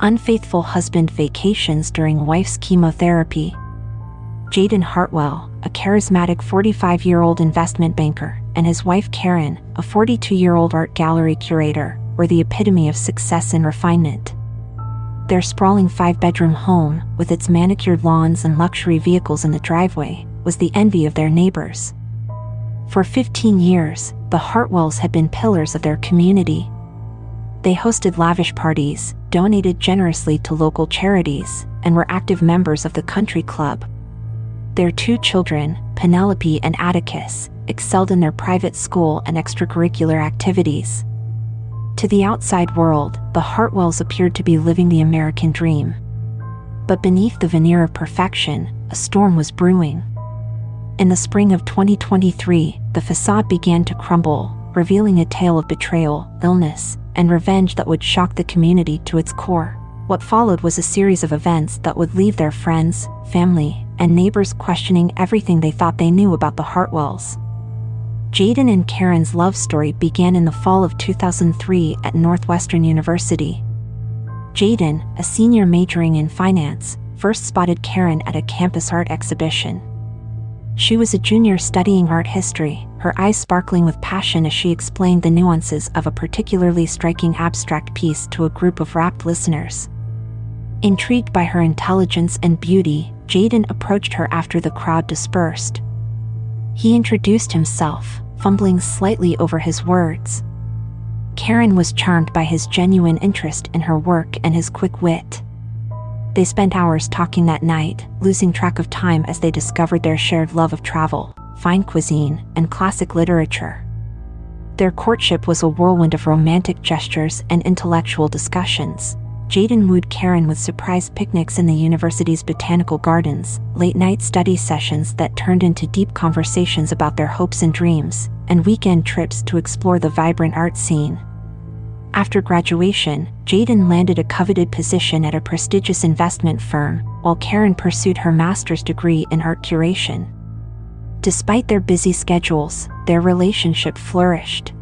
Unfaithful husband vacations during wife's chemotherapy. Jaden Hartwell, a charismatic 45-year-old investment banker, and his wife Karen, a 42-year-old art gallery curator, were the epitome of success and refinement. Their sprawling 5-bedroom home, with its manicured lawns and luxury vehicles in the driveway, was the envy of their neighbors. For 15 years, the Hartwells had been pillars of their community. They hosted lavish parties, donated generously to local charities, and were active members of the country club. Their 2 children, Penelope and Atticus, excelled in their private school and extracurricular activities. To the outside world, the Hartwells appeared to be living the American dream. But beneath the veneer of perfection, a storm was brewing. In the spring of 2023, the facade began to crumble, revealing a tale of betrayal, illness, and revenge that would shock the community to its core. What followed was a series of events that would leave their friends, family, and neighbors questioning everything they thought they knew about the Hartwells. Jaden and Karen's love story began in the fall of 2003 at Northwestern University. Jaden, a senior majoring in finance, first spotted Karen at a campus art exhibition. She was a junior studying art history, her eyes sparkling with passion as she explained the nuances of a particularly striking abstract piece to a group of rapt listeners. Intrigued by her intelligence and beauty, Jaden approached her after the crowd dispersed. He introduced himself, fumbling slightly over his words. Karen was charmed by his genuine interest in her work and his quick wit. They spent hours talking that night, losing track of time as they discovered their shared love of travel, fine cuisine, and classic literature. Their courtship was a whirlwind of romantic gestures and intellectual discussions. Jaden wooed Karen with surprise picnics in the university's botanical gardens, late-night study sessions that turned into deep conversations about their hopes and dreams, and weekend trips to explore the vibrant art scene. After graduation, Jaden landed a coveted position at a prestigious investment firm, while Karen pursued her master's degree in art curation. Despite their busy schedules, their relationship flourished.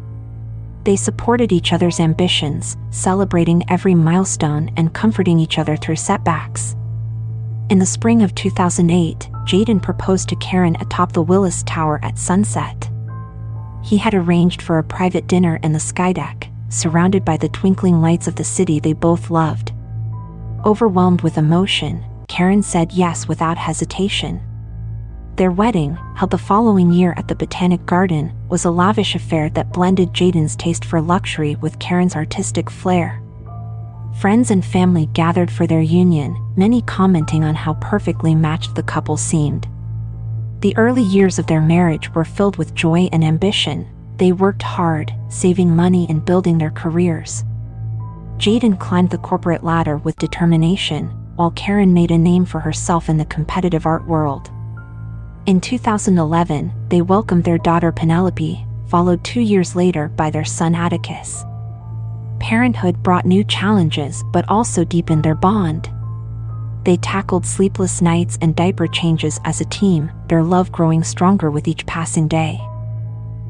They supported each other's ambitions, celebrating every milestone and comforting each other through setbacks. In the spring of 2008, Jaden proposed to Karen atop the Willis Tower at sunset. He had arranged for a private dinner in the skydeck, surrounded by the twinkling lights of the city they both loved. Overwhelmed with emotion, Karen said yes without hesitation. Their wedding, held the following year at the Botanic Garden, was a lavish affair that blended Jaden's taste for luxury with Karen's artistic flair. Friends and family gathered for their union, many commenting on how perfectly matched the couple seemed. The early years of their marriage were filled with joy and ambition. They worked hard, saving money and building their careers. Jaden climbed the corporate ladder with determination, while Karen made a name for herself in the competitive art world. In 2011, they welcomed their daughter Penelope, followed 2 years later by their son Atticus. Parenthood brought new challenges but also deepened their bond. They tackled sleepless nights and diaper changes as a team, their love growing stronger with each passing day.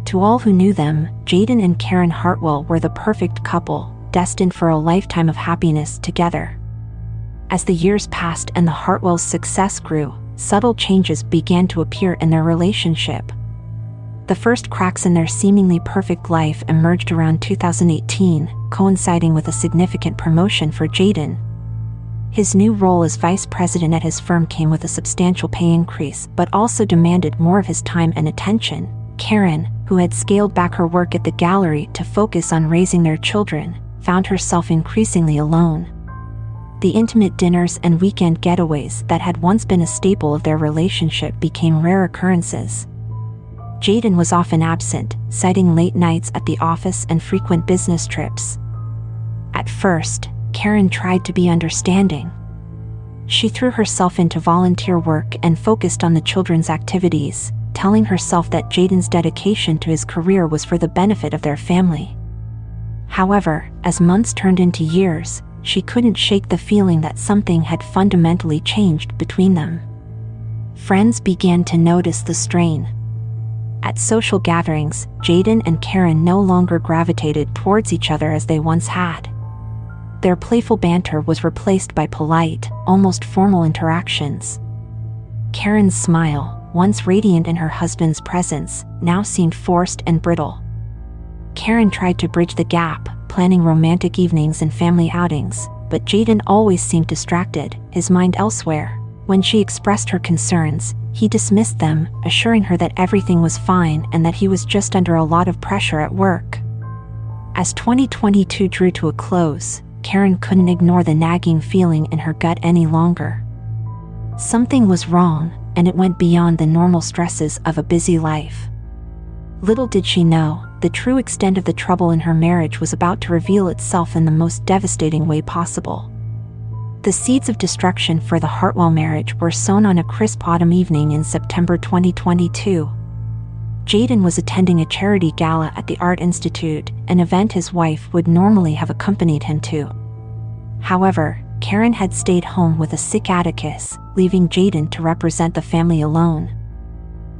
To all who knew them, Jaden and Karen Hartwell were the perfect couple, destined for a lifetime of happiness together. As the years passed and the Hartwells' success grew, subtle changes began to appear in their relationship. The first cracks in their seemingly perfect life emerged around 2018, coinciding with a significant promotion for Jaden. His new role as vice president at his firm came with a substantial pay increase but also demanded more of his time and attention. Karen, who had scaled back her work at the gallery to focus on raising their children, found herself increasingly alone. The intimate dinners and weekend getaways that had once been a staple of their relationship became rare occurrences. Jaden was often absent, citing late nights at the office and frequent business trips. At first, Karen tried to be understanding. She threw herself into volunteer work and focused on the children's activities, telling herself that Jaden's dedication to his career was for the benefit of their family. However, as months turned into years, she couldn't shake the feeling that something had fundamentally changed between them. Friends began to notice the strain. At social gatherings, Jaden and Karen no longer gravitated towards each other as they once had. Their playful banter was replaced by polite, almost formal interactions. Karen's smile, once radiant in her husband's presence, now seemed forced and brittle. Karen tried to bridge the gap, planning romantic evenings and family outings, but Jaden always seemed distracted, his mind elsewhere. When she expressed her concerns, he dismissed them, assuring her that everything was fine and that he was just under a lot of pressure at work. As 2022 drew to a close, Karen couldn't ignore the nagging feeling in her gut any longer. Something was wrong, and it went beyond the normal stresses of a busy life. Little did she know, the true extent of the trouble in her marriage was about to reveal itself in the most devastating way possible. The seeds of destruction for the Hartwell marriage were sown on a crisp autumn evening in September 2022. Jaden was attending a charity gala at the Art Institute, an event his wife would normally have accompanied him to. However, Karen had stayed home with a sick Atticus, leaving Jaden to represent the family alone.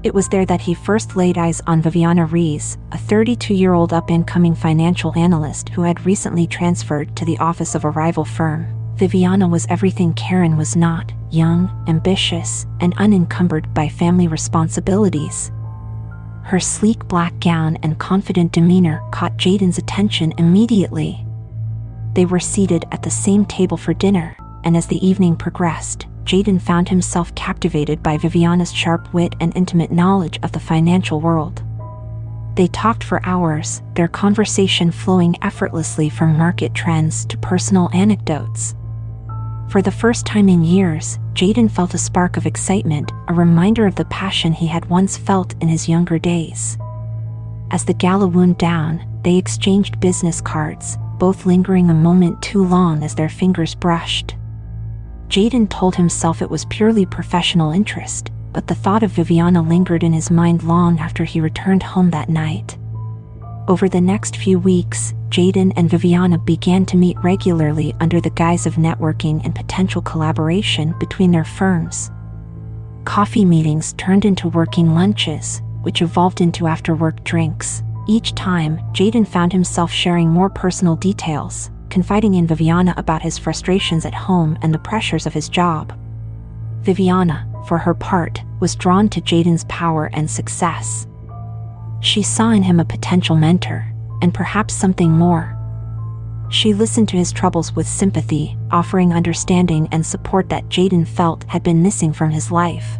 It was there that he first laid eyes on Viviana Rees, a 32-year-old up-and-coming financial analyst who had recently transferred to the office of a rival firm. Viviana was everything Karen was not: young, ambitious, and unencumbered by family responsibilities. Her sleek black gown and confident demeanor caught Jaden's attention immediately. They were seated at the same table for dinner, and as the evening progressed, Jaden found himself captivated by Viviana's sharp wit and intimate knowledge of the financial world. They talked for hours, their conversation flowing effortlessly from market trends to personal anecdotes. For the first time in years, Jaden felt a spark of excitement, a reminder of the passion he had once felt in his younger days. As the gala wound down, they exchanged business cards, both lingering a moment too long as their fingers brushed. Jaden told himself it was purely professional interest, but the thought of Viviana lingered in his mind long after he returned home that night. Over the next few weeks, Jaden and Viviana began to meet regularly under the guise of networking and potential collaboration between their firms. Coffee meetings turned into working lunches, which evolved into after-work drinks. Each time, Jaden found himself sharing more personal details, confiding in Viviana about his frustrations at home and the pressures of his job. Viviana, for her part, was drawn to Jaden's power and success. She saw in him a potential mentor, and perhaps something more. She listened to his troubles with sympathy, offering understanding and support that Jaden felt had been missing from his life.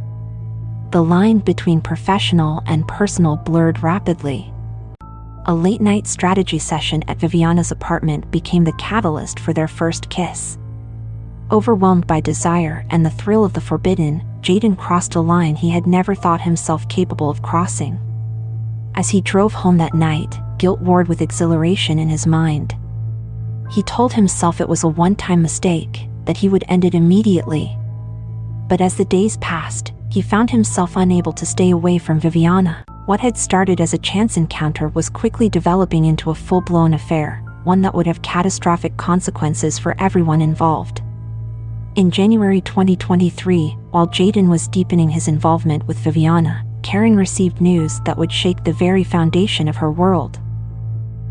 The line between professional and personal blurred rapidly. A late-night strategy session at Viviana's apartment became the catalyst for their first kiss. Overwhelmed by desire and the thrill of the forbidden, Jaden crossed a line he had never thought himself capable of crossing. As he drove home that night, guilt warred with exhilaration in his mind. He told himself it was a one-time mistake, that he would end it immediately. But as the days passed, he found himself unable to stay away from Viviana. What had started as a chance encounter was quickly developing into a full-blown affair, one that would have catastrophic consequences for everyone involved. In January 2023, while Jaden was deepening his involvement with Viviana, Karen received news that would shake the very foundation of her world.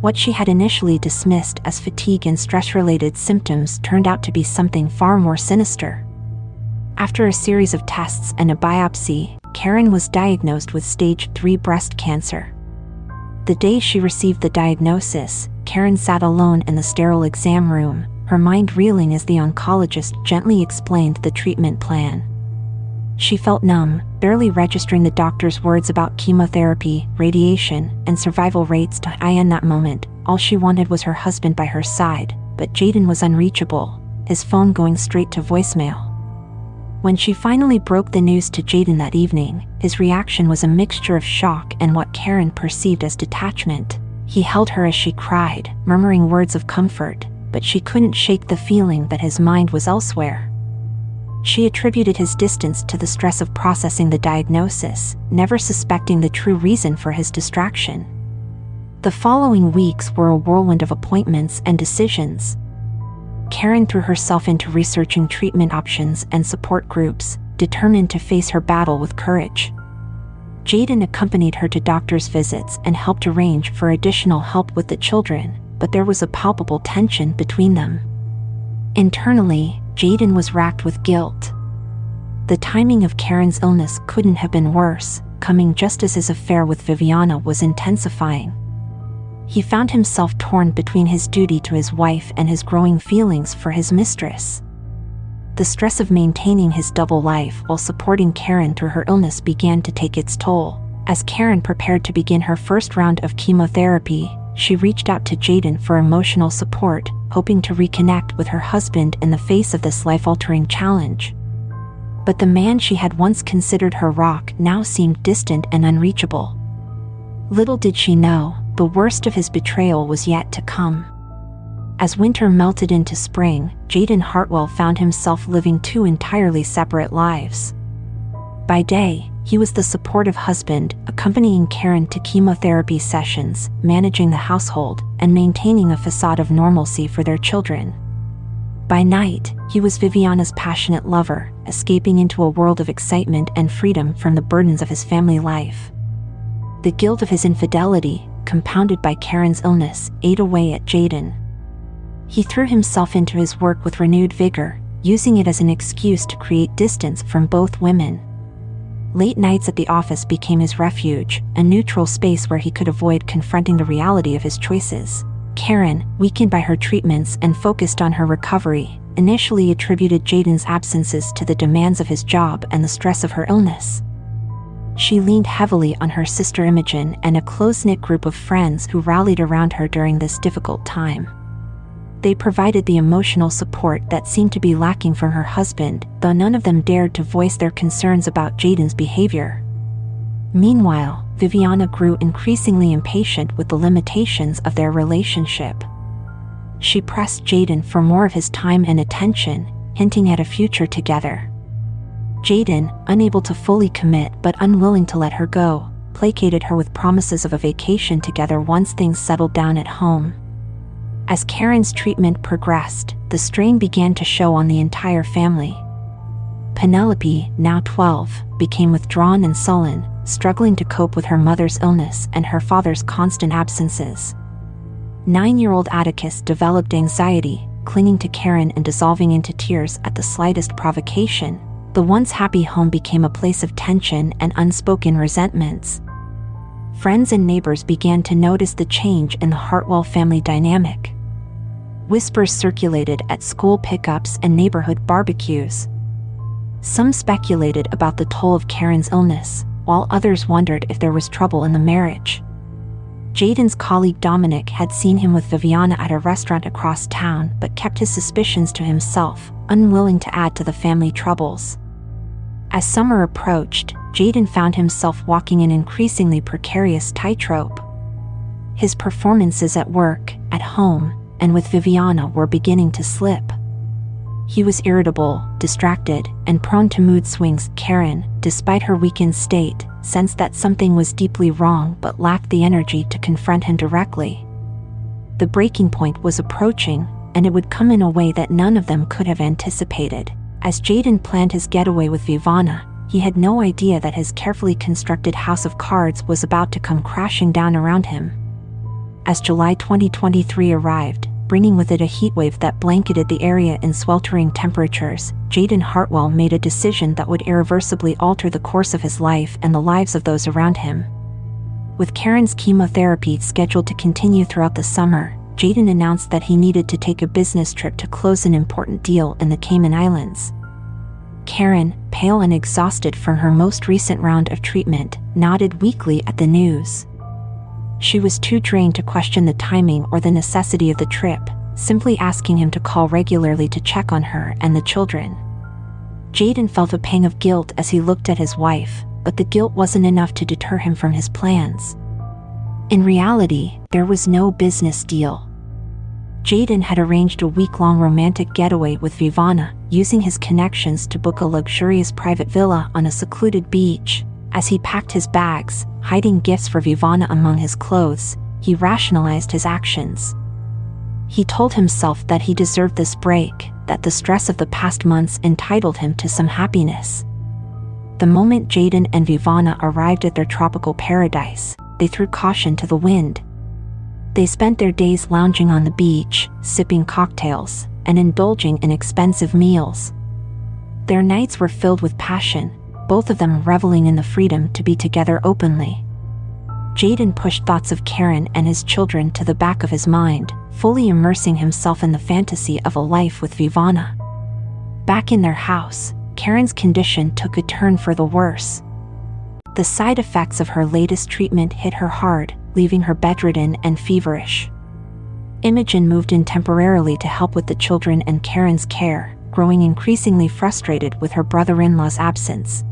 What she had initially dismissed as fatigue and stress-related symptoms turned out to be something far more sinister. After a series of tests and a biopsy, Karen was diagnosed with stage 3 breast cancer. The day she received the diagnosis, Karen sat alone in the sterile exam room, her mind reeling as the oncologist gently explained the treatment plan. She felt numb, barely registering the doctor's words about chemotherapy, radiation, and survival rates to in that moment. All she wanted was her husband by her side, but Jaden was unreachable, his phone going straight to voicemail. When she finally broke the news to Jaden that evening, his reaction was a mixture of shock and what Karen perceived as detachment. He held her as she cried, murmuring words of comfort, but she couldn't shake the feeling that his mind was elsewhere. She attributed his distance to the stress of processing the diagnosis, never suspecting the true reason for his distraction. The following weeks were a whirlwind of appointments and decisions. Karen threw herself into researching treatment options and support groups, determined to face her battle with courage. Jaden accompanied her to doctor's visits and helped arrange for additional help with the children, but there was a palpable tension between them. Internally, Jaden was racked with guilt. The timing of Karen's illness couldn't have been worse, coming just as his affair with Viviana was intensifying. He found himself torn between his duty to his wife and his growing feelings for his mistress. The stress of maintaining his double life while supporting Karen through her illness began to take its toll. As Karen prepared to begin her first round of chemotherapy, she reached out to Jaden for emotional support, hoping to reconnect with her husband in the face of this life-altering challenge. But the man she had once considered her rock now seemed distant and unreachable. Little did she know, the worst of his betrayal was yet to come. As winter melted into spring, Jaden Hartwell found himself living two entirely separate lives. By day, he was the supportive husband, accompanying Karen to chemotherapy sessions, managing the household, and maintaining a facade of normalcy for their children. By night, he was Viviana's passionate lover, escaping into a world of excitement and freedom from the burdens of his family life. The guilt of his infidelity, compounded by Karen's illness, ate away at Jaden. He threw himself into his work with renewed vigor, using it as an excuse to create distance from both women. Late nights at the office became his refuge, a neutral space where he could avoid confronting the reality of his choices. Karen, weakened by her treatments and focused on her recovery, initially attributed Jaden's absences to the demands of his job and the stress of her illness. She leaned heavily on her sister Imogen and a close-knit group of friends who rallied around her during this difficult time. They provided the emotional support that seemed to be lacking from her husband, though none of them dared to voice their concerns about Jaden's behavior. Meanwhile, Viviana grew increasingly impatient with the limitations of their relationship. She pressed Jaden for more of his time and attention, hinting at a future together. Jaden, unable to fully commit but unwilling to let her go, placated her with promises of a vacation together once things settled down at home. As Karen's treatment progressed, the strain began to show on the entire family. Penelope, now 12, became withdrawn and sullen, struggling to cope with her mother's illness and her father's constant absences. 9-year-old Atticus developed anxiety, clinging to Karen and dissolving into tears at the slightest provocation. The once happy home became a place of tension and unspoken resentments. Friends and neighbors began to notice the change in the Hartwell family dynamic. Whispers circulated at school pickups and neighborhood barbecues. Some speculated about the toll of Karen's illness, while others wondered if there was trouble in the marriage. Jaden's colleague Dominic had seen him with Viviana at a restaurant across town but kept his suspicions to himself, unwilling to add to the family troubles. As summer approached, Jaden found himself walking an increasingly precarious tightrope. His performances at work, at home, and with Viviana were beginning to slip. He was irritable, distracted, and prone to mood swings. Karen, despite her weakened state, sensed that something was deeply wrong but lacked the energy to confront him directly. The breaking point was approaching, and it would come in a way that none of them could have anticipated. As Jaden planned his getaway with Viviana, he had no idea that his carefully constructed house of cards was about to come crashing down around him. As July 2023 arrived, bringing with it a heatwave that blanketed the area in sweltering temperatures, Jaden Hartwell made a decision that would irreversibly alter the course of his life and the lives of those around him. With Karen's chemotherapy scheduled to continue throughout the summer, Jaden announced that he needed to take a business trip to close an important deal in the Cayman Islands. Karen, pale and exhausted from her most recent round of treatment, nodded weakly at the news. She was too drained to question the timing or the necessity of the trip, simply asking him to call regularly to check on her and the children. Jaden felt a pang of guilt as he looked at his wife, but the guilt wasn't enough to deter him from his plans. In reality, there was no business deal. Jaden had arranged a week-long romantic getaway with Viviana, using his connections to book a luxurious private villa on a secluded beach. As he packed his bags, hiding gifts for Viviana among his clothes, he rationalized his actions. He told himself that he deserved this break, that the stress of the past months entitled him to some happiness. The moment Jaden and Viviana arrived at their tropical paradise, they threw caution to the wind. They spent their days lounging on the beach, sipping cocktails, and indulging in expensive meals. Their nights were filled with passion, both of them reveling in the freedom to be together openly. Jaden pushed thoughts of Karen and his children to the back of his mind, fully immersing himself in the fantasy of a life with Vivana. Back in their house, Karen's condition took a turn for the worse. The side effects of her latest treatment hit her hard, leaving her bedridden and feverish. Imogen moved in temporarily to help with the children and Karen's care, growing increasingly frustrated with her brother-in-law's absence.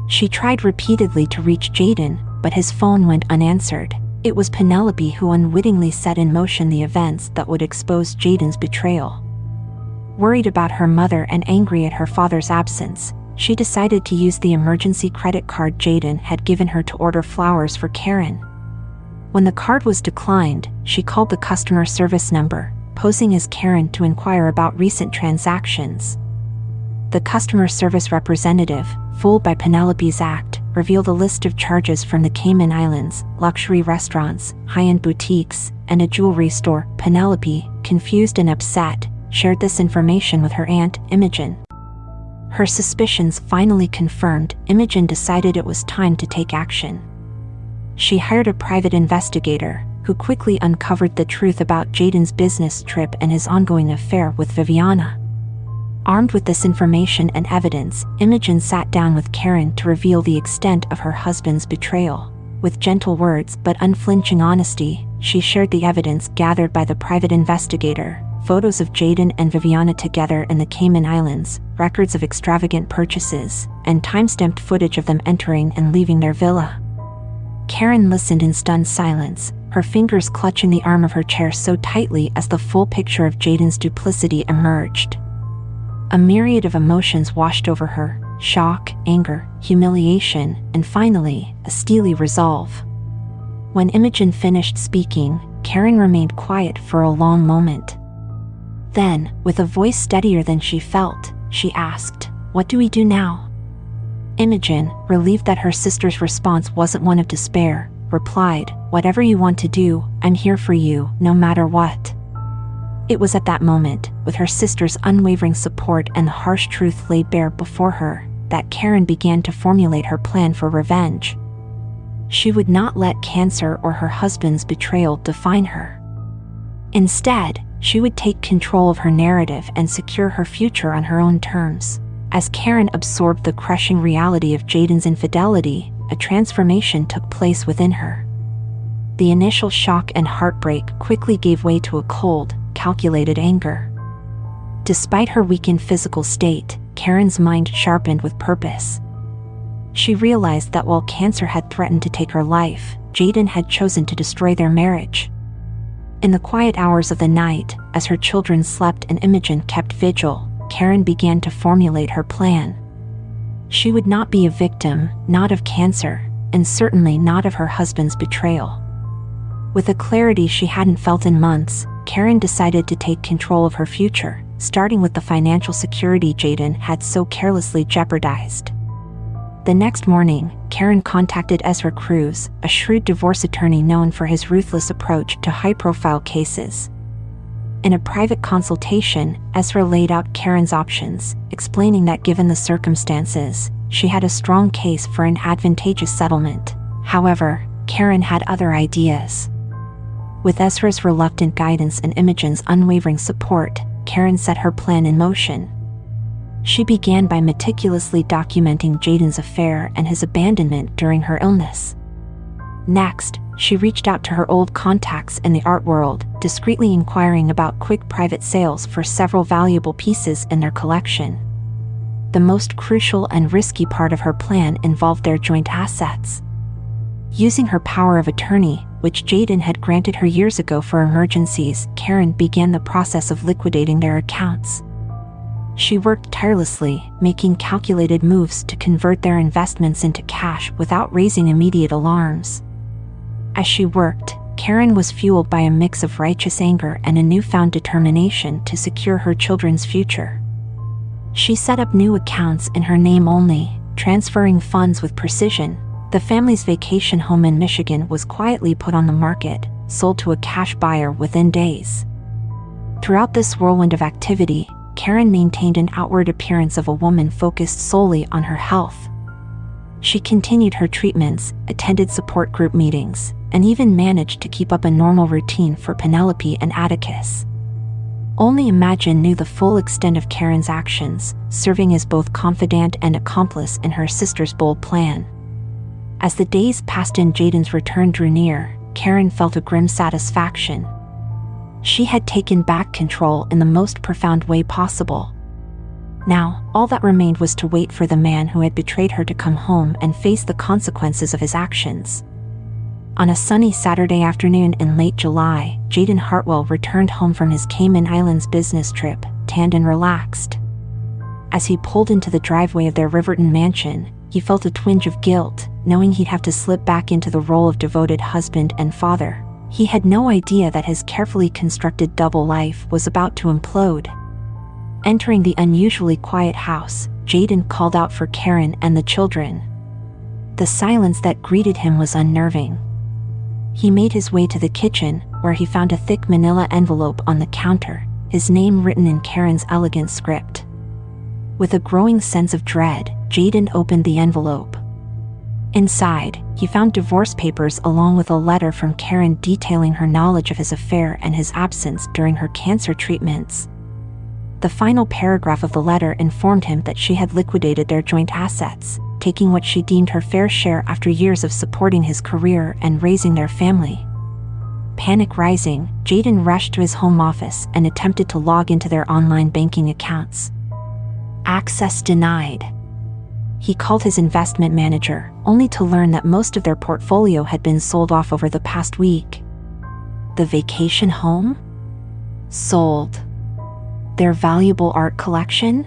She tried repeatedly to reach Jaden, but his phone went unanswered. It was Penelope who unwittingly set in motion the events that would expose Jaden's betrayal. Worried about her mother and angry at her father's absence, she decided to use the emergency credit card Jaden had given her to order flowers for Karen. When the card was declined, she called the customer service number, posing as Karen to inquire about recent transactions. The customer service representative, fooled by Penelope's act, revealed a list of charges from the Cayman Islands, luxury restaurants, high-end boutiques, and a jewelry store. Penelope, confused and upset, shared this information with her aunt, Imogen. Her suspicions finally confirmed, Imogen decided it was time to take action. She hired a private investigator, who quickly uncovered the truth about Jaden's business trip and his ongoing affair with Viviana. Armed with this information and evidence, Imogen sat down with Karen to reveal the extent of her husband's betrayal. With gentle words but unflinching honesty, she shared the evidence gathered by the private investigator: photos of Jaden and Viviana together in the Cayman Islands, records of extravagant purchases, and time-stamped footage of them entering and leaving their villa. Karen listened in stunned silence, her fingers clutching the arm of her chair so tightly as the full picture of Jaden's duplicity emerged. A myriad of emotions washed over her: shock, anger, humiliation, and finally, a steely resolve. When Imogen finished speaking, Karen remained quiet for a long moment. Then, with a voice steadier than she felt, she asked, "What do we do now?" Imogen, relieved that her sister's response wasn't one of despair, replied, "Whatever you want to do, I'm here for you, no matter what." It was at that moment, with her sister's unwavering support and the harsh truth laid bare before her, that Karen began to formulate her plan for revenge. She would not let cancer or her husband's betrayal define her. Instead, she would take control of her narrative and secure her future on her own terms. As Karen absorbed the crushing reality of Jaden's infidelity, a transformation took place within her. The initial shock and heartbreak quickly gave way to a cold, calculated anger. Despite her weakened physical state, Karen's mind sharpened with purpose. She realized that while cancer had threatened to take her life, Jaden had chosen to destroy their marriage. In the quiet hours of the night, as her children slept and Imogen kept vigil, Karen began to formulate her plan. She would not be a victim, not of cancer, and certainly not of her husband's betrayal. With a clarity she hadn't felt in months, Karen decided to take control of her future, starting with the financial security Jaden had so carelessly jeopardized. The next morning, Karen contacted Ezra Cruz, a shrewd divorce attorney known for his ruthless approach to high-profile cases. In a private consultation, Ezra laid out Karen's options, explaining that given the circumstances, she had a strong case for an advantageous settlement. However, Karen had other ideas. With Ezra's reluctant guidance and Imogen's unwavering support, Karen set her plan in motion. She began by meticulously documenting Jaden's affair and his abandonment during her illness. Next, she reached out to her old contacts in the art world, discreetly inquiring about quick private sales for several valuable pieces in their collection. The most crucial and risky part of her plan involved their joint assets. Using her power of attorney, which Jaden had granted her years ago for emergencies, Karen began the process of liquidating their accounts. She worked tirelessly, making calculated moves to convert their investments into cash without raising immediate alarms. As she worked, Karen was fueled by a mix of righteous anger and a newfound determination to secure her children's future. She set up new accounts in her name only, transferring funds with precision. The family's vacation home in Michigan was quietly put on the market, sold to a cash buyer within days. Throughout this whirlwind of activity, Karen maintained an outward appearance of a woman focused solely on her health. She continued her treatments, attended support group meetings, and even managed to keep up a normal routine for Penelope and Atticus. Only Imagine knew the full extent of Karen's actions, serving as both confidant and accomplice in her sister's bold plan. As the days passed and Jaden's return drew near, Karen felt a grim satisfaction. She had taken back control in the most profound way possible. Now, all that remained was to wait for the man who had betrayed her to come home and face the consequences of his actions. On a sunny Saturday afternoon in late July, Jaden Hartwell returned home from his Cayman Islands business trip, tanned and relaxed. As he pulled into the driveway of their Riverton mansion, he felt a twinge of guilt, knowing he'd have to slip back into the role of devoted husband and father. He had no idea that his carefully constructed double life was about to implode. Entering the unusually quiet house, Jaden called out for Karen and the children. The silence that greeted him was unnerving. He made his way to the kitchen, where he found a thick manila envelope on the counter, his name written in Karen's elegant script. With a growing sense of dread, Jaden opened the envelope. Inside, he found divorce papers along with a letter from Karen detailing her knowledge of his affair and his absence during her cancer treatments. The final paragraph of the letter informed him that she had liquidated their joint assets, taking what she deemed her fair share after years of supporting his career and raising their family. Panic rising, Jaden rushed to his home office and attempted to log into their online banking accounts. Access denied. He called his investment manager, only to learn that most of their portfolio had been sold off over the past week. The vacation home? Sold. Their valuable art collection?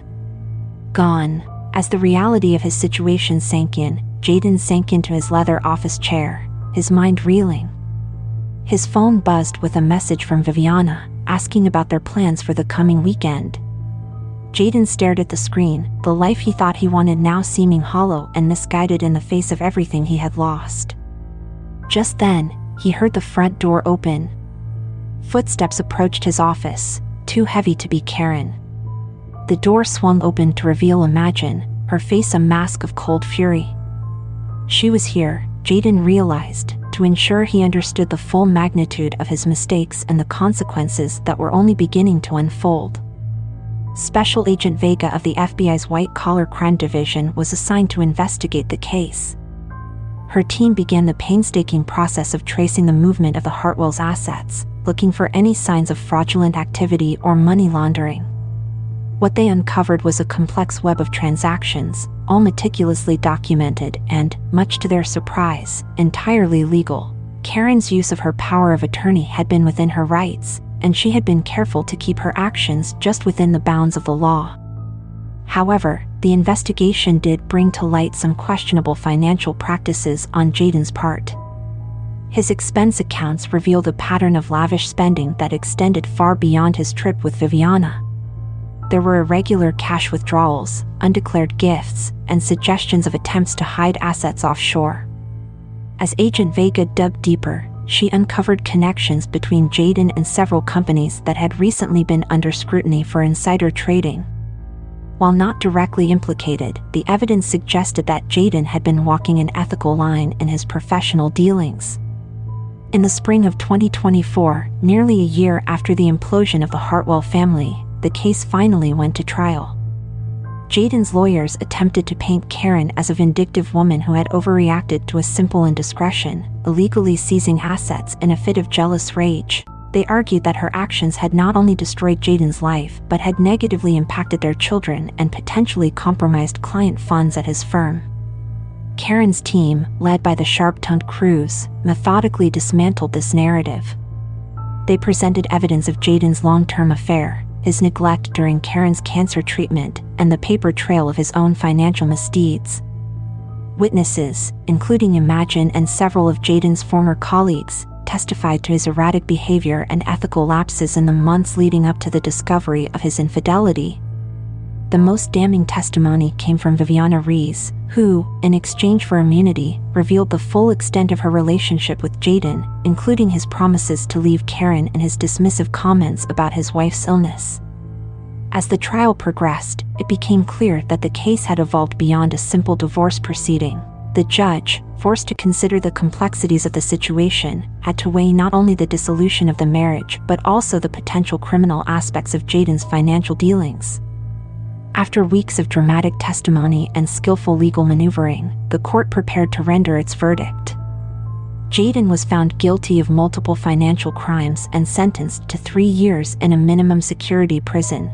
Gone. As the reality of his situation sank in, Jaden sank into his leather office chair, his mind reeling. His phone buzzed with a message from Viviana, asking about their plans for the coming weekend. Jaden stared at the screen, the life he thought he wanted now seeming hollow and misguided in the face of everything he had lost. Just then, he heard the front door open. Footsteps approached his office, too heavy to be Karen. The door swung open to reveal Imagine, her face a mask of cold fury. She was here, Jaden realized, to ensure he understood the full magnitude of his mistakes and the consequences that were only beginning to unfold. Special Agent Vega of the FBI's White-Collar Crime Division was assigned to investigate the case. Her team began the painstaking process of tracing the movement of the Hartwells' assets, looking for any signs of fraudulent activity or money laundering. What they uncovered was a complex web of transactions, all meticulously documented and, much to their surprise, entirely legal. Karen's use of her power of attorney had been within her rights, and she had been careful to keep her actions just within the bounds of the law. However, the investigation did bring to light some questionable financial practices on Jaden's part. His expense accounts revealed a pattern of lavish spending that extended far beyond his trip with Viviana. There were irregular cash withdrawals, undeclared gifts, and suggestions of attempts to hide assets offshore. As Agent Vega dug deeper, she uncovered connections between Jaden and several companies that had recently been under scrutiny for insider trading. While not directly implicated, the evidence suggested that Jaden had been walking an ethical line in his professional dealings. In the spring of 2024, nearly a year after the implosion of the Hartwell family, the case finally went to trial. Jaden's lawyers attempted to paint Karen as a vindictive woman who had overreacted to a simple indiscretion, illegally seizing assets in a fit of jealous rage. They argued that her actions had not only destroyed Jaden's life but had negatively impacted their children and potentially compromised client funds at his firm. Karen's team, led by the sharp-tongued Cruz, methodically dismantled this narrative. They presented evidence of Jaden's long-term affair, his neglect during Karen's cancer treatment, and the paper trail of his own financial misdeeds. Witnesses, including Imagine and several of Jaden's former colleagues, testified to his erratic behavior and ethical lapses in the months leading up to the discovery of his infidelity. The most damning testimony came from Viviana Rees, who, in exchange for immunity, revealed the full extent of her relationship with Jaden, including his promises to leave Karen and his dismissive comments about his wife's illness. As the trial progressed, it became clear that the case had evolved beyond a simple divorce proceeding. The judge, forced to consider the complexities of the situation, had to weigh not only the dissolution of the marriage but also the potential criminal aspects of Jaden's financial dealings. After weeks of dramatic testimony and skillful legal maneuvering, the court prepared to render its verdict. Jaden was found guilty of multiple financial crimes and sentenced to 3 years in a minimum security prison,